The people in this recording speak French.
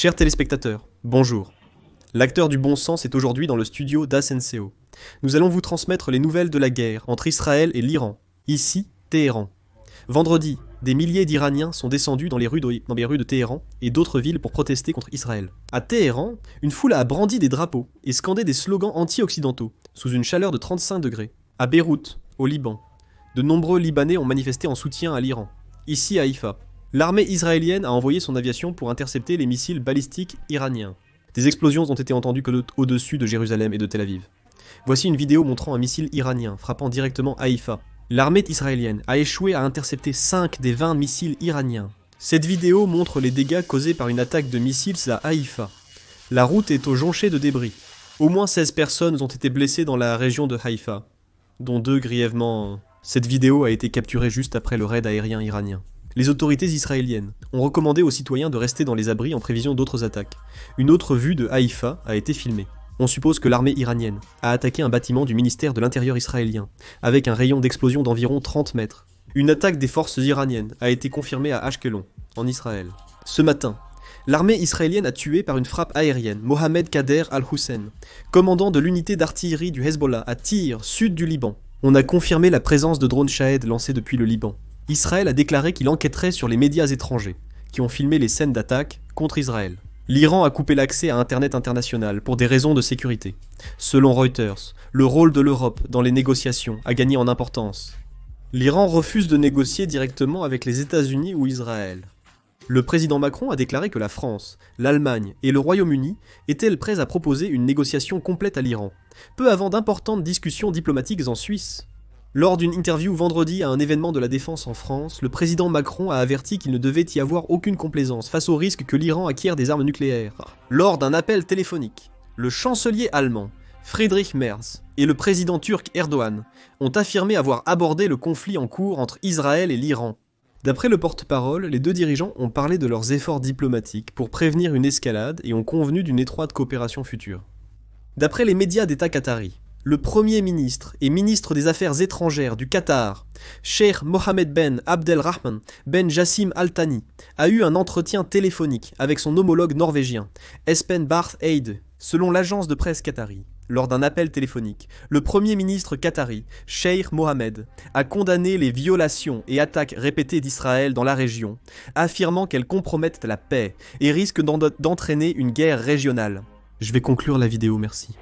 Chers téléspectateurs, bonjour. L'acteur du bon sens est aujourd'hui dans le studio d'Asenseo. Nous allons vous transmettre les nouvelles de la guerre entre Israël et l'Iran. Ici, Téhéran. Vendredi, des milliers d'Iraniens sont descendus dans les rues de Téhéran et d'autres villes pour protester contre Israël. À Téhéran, une foule a brandi des drapeaux et scandé des slogans anti-occidentaux, sous une chaleur de 35 degrés. À Beyrouth, au Liban, de nombreux Libanais ont manifesté en soutien à l'Iran. Ici à Haïfa, l'armée israélienne a envoyé son aviation pour intercepter les missiles balistiques iraniens. Des explosions ont été entendues au-dessus de Jérusalem et de Tel Aviv. Voici une vidéo montrant un missile iranien frappant directement Haïfa. L'armée israélienne a échoué à intercepter 5 des 20 missiles iraniens. Cette vidéo montre les dégâts causés par une attaque de missiles à Haïfa. La route est au jonché de débris. Au moins 16 personnes ont été blessées dans la région de Haïfa, dont 2 grièvement. Cette vidéo a été capturée juste après le raid aérien iranien. Les autorités israéliennes ont recommandé aux citoyens de rester dans les abris en prévision d'autres attaques. Une autre vue de Haïfa a été filmée. On suppose que l'armée iranienne a attaqué un bâtiment du ministère de l'Intérieur israélien, avec un rayon d'explosion d'environ 30 mètres. Une attaque des forces iraniennes a été confirmée à Ashkelon, en Israël. Ce matin, l'armée israélienne a tué par une frappe aérienne Mohamed Kader al-Hussein, commandant de l'unité d'artillerie du Hezbollah à Tyr, sud du Liban. On a confirmé la présence de drones Shahed lancés depuis le Liban. Israël a déclaré qu'il enquêterait sur les médias étrangers, qui ont filmé les scènes d'attaque contre Israël. L'Iran a coupé l'accès à Internet international pour des raisons de sécurité. Selon Reuters, le rôle de l'Europe dans les négociations a gagné en importance. L'Iran refuse de négocier directement avec les États-Unis ou Israël. Le président Macron a déclaré que la France, l'Allemagne et le Royaume-Uni étaient prêts à proposer une négociation complète à l'Iran, peu avant d'importantes discussions diplomatiques en Suisse. Lors d'une interview vendredi à un événement de la défense en France, le président Macron a averti qu'il ne devait y avoir aucune complaisance face au risque que l'Iran acquiert des armes nucléaires. Lors d'un appel téléphonique, le chancelier allemand, Friedrich Merz, et le président turc Erdogan ont affirmé avoir abordé le conflit en cours entre Israël et l'Iran. D'après le porte-parole, les deux dirigeants ont parlé de leurs efforts diplomatiques pour prévenir une escalade et ont convenu d'une étroite coopération future. D'après les médias d'État qataris, le Premier ministre et ministre des Affaires étrangères du Qatar, Cheikh Mohammed Ben Abdelrahman Ben Jassim Al Thani, a eu un entretien téléphonique avec son homologue norvégien, Espen Barth Eide, selon l'agence de presse qatari. Lors d'un appel téléphonique, le Premier ministre qatari, Cheikh Mohammed, a condamné les violations et attaques répétées d'Israël dans la région, affirmant qu'elles compromettent la paix et risquent d'entraîner une guerre régionale. Je vais conclure la vidéo, merci.